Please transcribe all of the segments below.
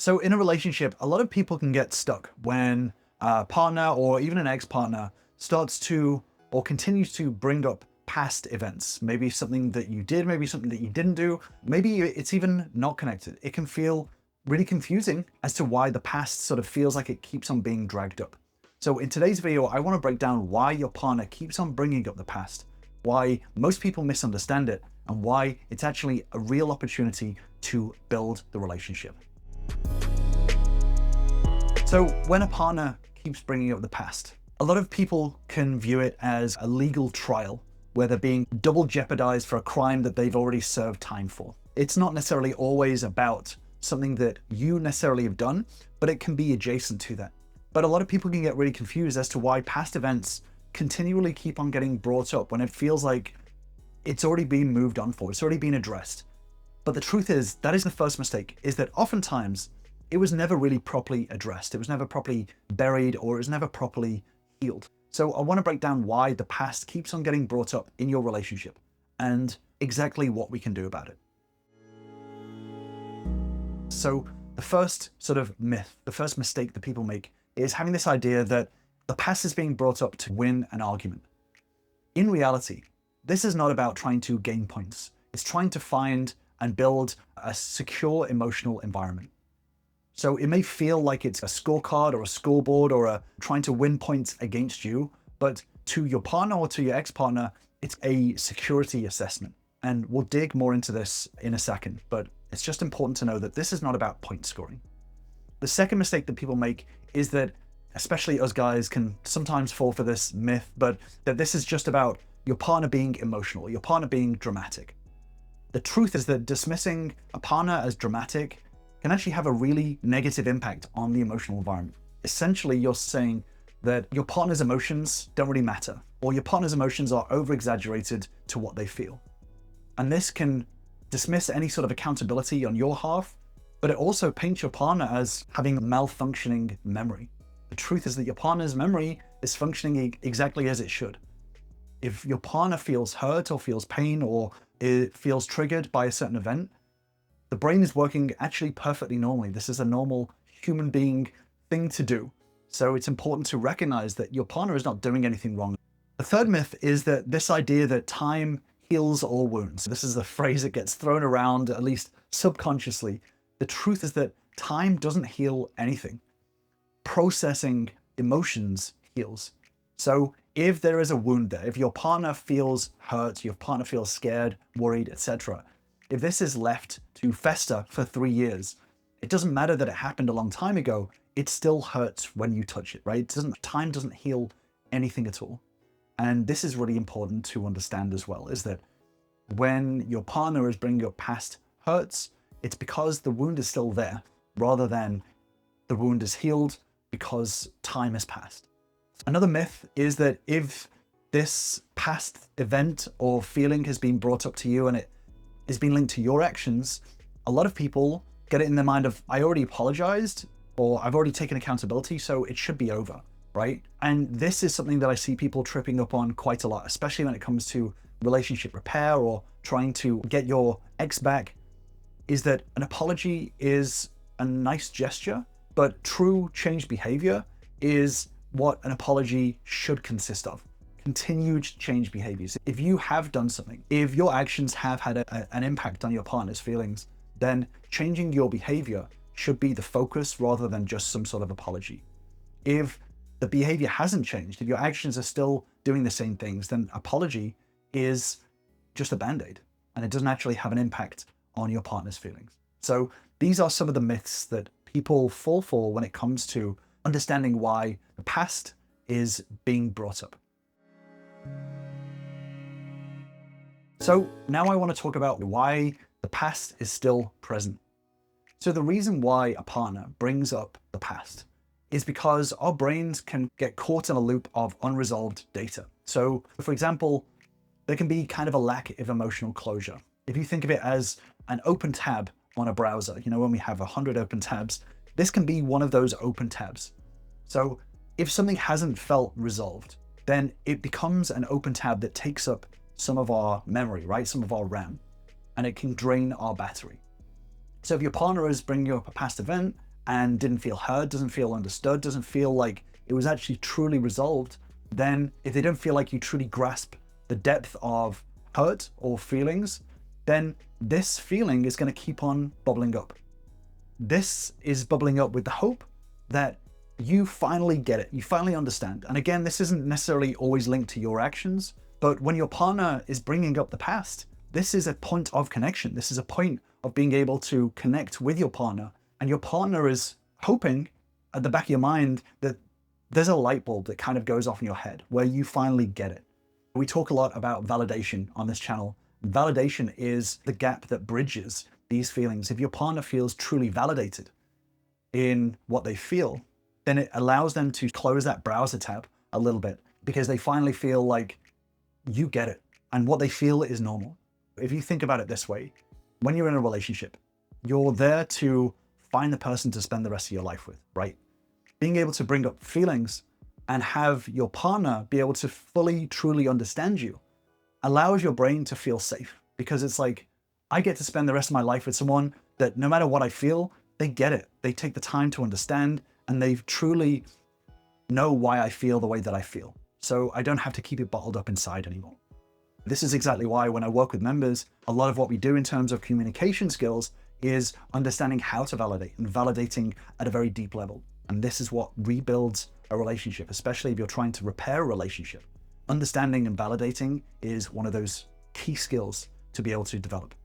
So in a relationship, a lot of people can get stuck when a partner or even an ex-partner starts to or continues to bring up past events. Maybe something that you did, maybe something that you didn't do. Maybe it's even not connected. It can feel really confusing as to why the past sort of feels like it keeps on being dragged up. So in today's video, I want to break down why your partner keeps on bringing up the past, why most people misunderstand it, and why it's actually a real opportunity to build the relationship. So when a partner keeps bringing up the past, a lot of people can view it as a legal trial where they're being double jeopardized for a crime that they've already served time for. It's not necessarily always about something that you necessarily have done, but it can be adjacent to that. But a lot of people can get really confused as to why past events continually keep on getting brought up when it feels like it's already been moved on for, it's already been addressed. But the truth is, that is the first mistake, is that oftentimes it was never really properly addressed. It was never properly buried, or it was never properly healed. So I want to break down why the past keeps on getting brought up in your relationship and exactly what we can do about it. So the first sort of myth, the first mistake that people make is having this idea that the past is being brought up to win an argument. In reality, this is not about trying to gain points. It's trying to find and build a secure emotional environment. So it may feel like it's a scorecard or a scoreboard or trying to win points against you, but to your partner or to your ex-partner, it's a security assessment. And we'll dig more into this in a second, but it's just important to know that this is not about point scoring. The second mistake that people make is that, especially us guys can sometimes fall for this myth, but that this is just about your partner being emotional, your partner being dramatic. The truth is that dismissing a partner as dramatic can actually have a really negative impact on the emotional environment. Essentially, you're saying that your partner's emotions don't really matter, or your partner's emotions are over-exaggerated to what they feel. And this can dismiss any sort of accountability on your half, but it also paints your partner as having a malfunctioning memory. The truth is that your partner's memory is functioning exactly as it should. If your partner feels hurt or feels pain or it feels triggered by a certain event, the brain is working actually perfectly normally. This is a normal human being thing to do. So it's important to recognize that your partner is not doing anything wrong. The third myth is that this idea that time heals all wounds. This is the phrase that gets thrown around, at least subconsciously. The truth is that time doesn't heal anything. Processing emotions heals. So if there is a wound there, if your partner feels hurt, your partner feels scared, worried, etc., if this is left to fester for 3 years, it doesn't matter that it happened a long time ago, it still hurts when you touch it, right? Time doesn't heal anything at all. And this is really important to understand as well, is that when your partner is bringing up past hurts, it's because the wound is still there, rather than the wound is healed because time has passed. Another myth is that if this past event or feeling has been brought up to you and it is being linked to your actions, a lot of people get it in their mind of, I already apologized, or I've already taken accountability, so it should be over, right? And this is something that I see people tripping up on quite a lot, especially when it comes to relationship repair or trying to get your ex back, is that an apology is a nice gesture, but true change behavior is what an apology should consist of. Continued change behaviors. If you have done something, if your actions have had an impact on your partner's feelings, then changing your behavior should be the focus rather than just some sort of apology. If the behavior hasn't changed, if your actions are still doing the same things, then apology is just a band-aid and it doesn't actually have an impact on your partner's feelings. So these are some of the myths that people fall for when it comes to understanding why the past is being brought up. So now I want to talk about why the past is still present. So the reason why a partner brings up the past is because our brains can get caught in a loop of unresolved data. So for example, there can be kind of a lack of emotional closure. If you think of it as an open tab on a browser, you know, when we have 100 open tabs, this can be one of those open tabs. So if something hasn't felt resolved, then it becomes an open tab that takes up some of our memory, right? Some of our RAM, and it can drain our battery. So if your partner is bringing up a past event and didn't feel heard, doesn't feel understood, doesn't feel like it was actually truly resolved, then if they don't feel like you truly grasp the depth of hurt or feelings, then this feeling is going to keep on bubbling up. This is bubbling up with the hope that you finally get it, you finally understand. And again, this isn't necessarily always linked to your actions, but when your partner is bringing up the past, this is a point of connection. This is a point of being able to connect with your partner. And your partner is hoping at the back of your mind that there's a light bulb that kind of goes off in your head where you finally get it. We talk a lot about validation on this channel. Validation is the gap that bridges these feelings. If your partner feels truly validated in what they feel, then it allows them to close that browser tab a little bit because they finally feel like you get it and what they feel is normal. If you think about it this way, when you're in a relationship, you're there to find the person to spend the rest of your life with, right? Being able to bring up feelings and have your partner be able to fully, truly understand you allows your brain to feel safe because it's like, I get to spend the rest of my life with someone that no matter what I feel, they get it. They take the time to understand and they truly know why I feel the way that I feel. So I don't have to keep it bottled up inside anymore. This is exactly why when I work with members, a lot of what we do in terms of communication skills is understanding how to validate and validating at a very deep level. And this is what rebuilds a relationship, especially if you're trying to repair a relationship. Understanding and validating is one of those key skills to be able to develop.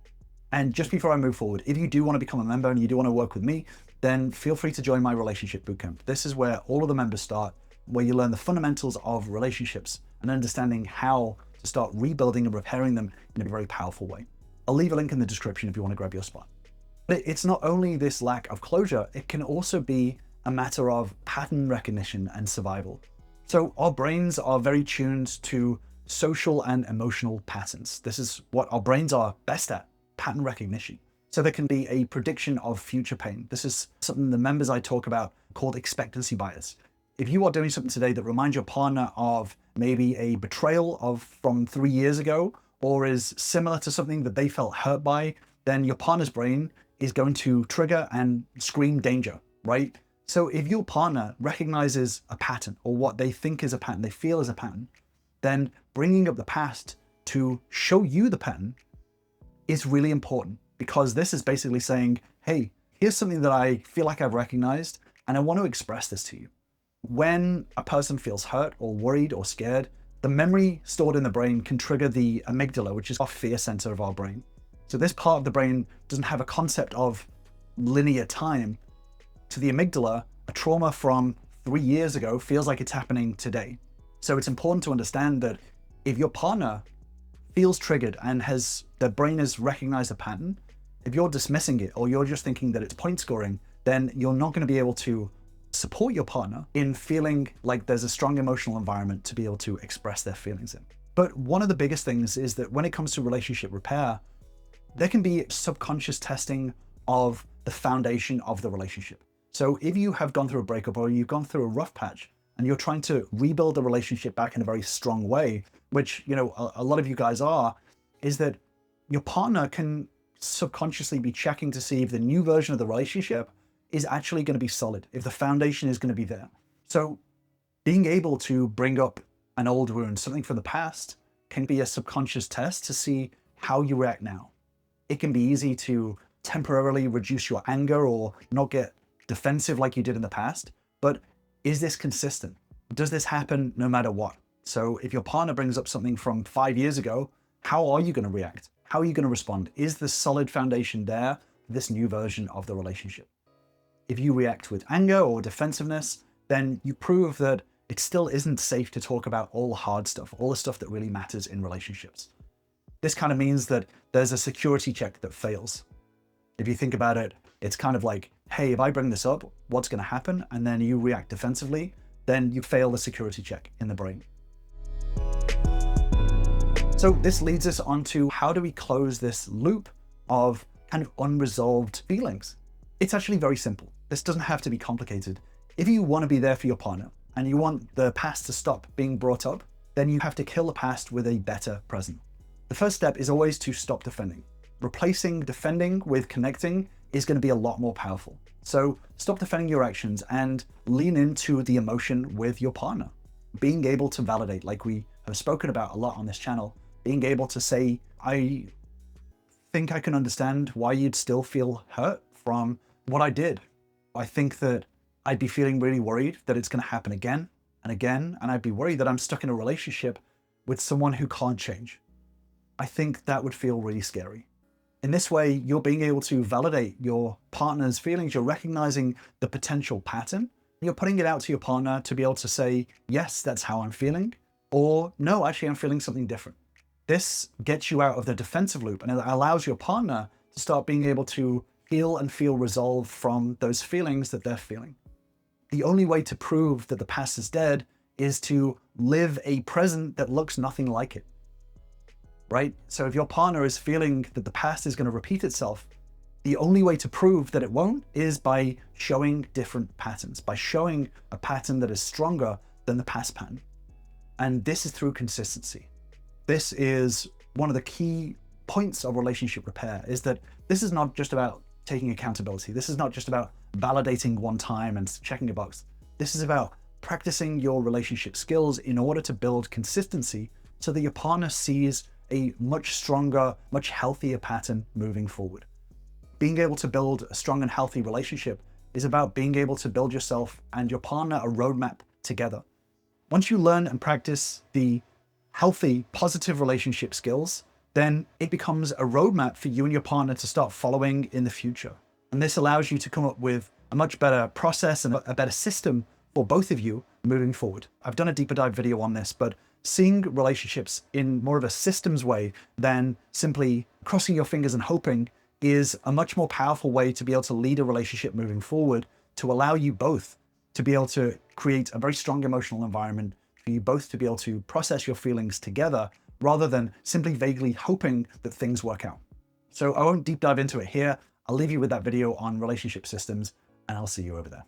And just before I move forward, if you do want to become a member and you do want to work with me, then feel free to join my relationship bootcamp. This is where all of the members start, where you learn the fundamentals of relationships and understanding how to start rebuilding and repairing them in a very powerful way. I'll leave a link in the description if you want to grab your spot. But it's not only this lack of closure, it can also be a matter of pattern recognition and survival. So our brains are very tuned to social and emotional patterns. This is what our brains are best at, pattern recognition. So there can be a prediction of future pain. This is something the members I talk about called expectancy bias. If you are doing something today that reminds your partner of maybe a betrayal from 3 years ago, or is similar to something that they felt hurt by, then your partner's brain is going to trigger and scream danger, right? So if your partner recognizes a pattern or what they think is a pattern, they feel is a pattern, then bringing up the past to show you the pattern is really important because this is basically saying, hey, here's something that I feel like I've recognized and I want to express this to you. When a person feels hurt or worried or scared, the memory stored in the brain can trigger the amygdala, which is our fear center of our brain. So this part of the brain doesn't have a concept of linear time. To the amygdala, a trauma from 3 years ago feels like it's happening today. So it's important to understand that if your partner feels triggered and their brain has recognized a pattern, if you're dismissing it or you're just thinking that it's point scoring, then you're not going to be able to support your partner in feeling like there's a strong emotional environment to be able to express their feelings in. But one of the biggest things is that when it comes to relationship repair, there can be subconscious testing of the foundation of the relationship. So if you have gone through a breakup or you've gone through a rough patch and you're trying to rebuild the relationship back in a very strong way, which, you know, a lot of you guys are, is that your partner can subconsciously be checking to see if the new version of the relationship is actually going to be solid, if the foundation is going to be there. So being able to bring up an old wound, something from the past, can be a subconscious test to see how you react now. It can be easy to temporarily reduce your anger or not get defensive like you did in the past, but is this consistent? Does this happen no matter what? So if your partner brings up something from 5 years ago, how are you going to react? How are you going to respond? Is the solid foundation there for this new version of the relationship? If you react with anger or defensiveness, then you prove that it still isn't safe to talk about all the hard stuff, all the stuff that really matters in relationships. This kind of means that there's a security check that fails. If you think about it, it's kind of like, hey, if I bring this up, what's going to happen? And then you react defensively, then you fail the security check in the brain. So this leads us on to how do we close this loop of kind of unresolved feelings? It's actually very simple. This doesn't have to be complicated. If you want to be there for your partner and you want the past to stop being brought up, then you have to kill the past with a better present. The first step is always to stop defending. Replacing defending with connecting is going to be a lot more powerful. So stop defending your actions and lean into the emotion with your partner. Being able to validate, like we have spoken about a lot on this channel, being able to say, I think I can understand why you'd still feel hurt from what I did. I think that I'd be feeling really worried that it's going to happen again and again, and I'd be worried that I'm stuck in a relationship with someone who can't change. I think that would feel really scary. In this way, you're being able to validate your partner's feelings. You're recognizing the potential pattern. You're putting it out to your partner to be able to say, yes, that's how I'm feeling, or no, actually, I'm feeling something different. This gets you out of the defensive loop, and it allows your partner to start being able to feel and feel resolved from those feelings that they're feeling. The only way to prove that the past is dead is to live a present that looks nothing like it. Right? So if your partner is feeling that the past is going to repeat itself, the only way to prove that it won't is by showing different patterns, by showing a pattern that is stronger than the past pattern. And this is through consistency. This is one of the key points of relationship repair, is that this is not just about taking accountability. This is not just about validating one time and checking a box. This is about practicing your relationship skills in order to build consistency so that your partner sees a much stronger, much healthier pattern moving forward. Being able to build a strong and healthy relationship is about being able to build yourself and your partner a roadmap together. Once you learn and practice the healthy, positive relationship skills, then it becomes a roadmap for you and your partner to start following in the future. And this allows you to come up with a much better process and a better system for both of you moving forward. I've done a deeper dive video on this, but seeing relationships in more of a systems way than simply crossing your fingers and hoping is a much more powerful way to be able to lead a relationship moving forward, to allow you both to be able to create a very strong emotional environment for you both to be able to process your feelings together rather than simply vaguely hoping that things work out. So I won't deep dive into it here. I'll leave you with that video on relationship systems, and I'll see you over there.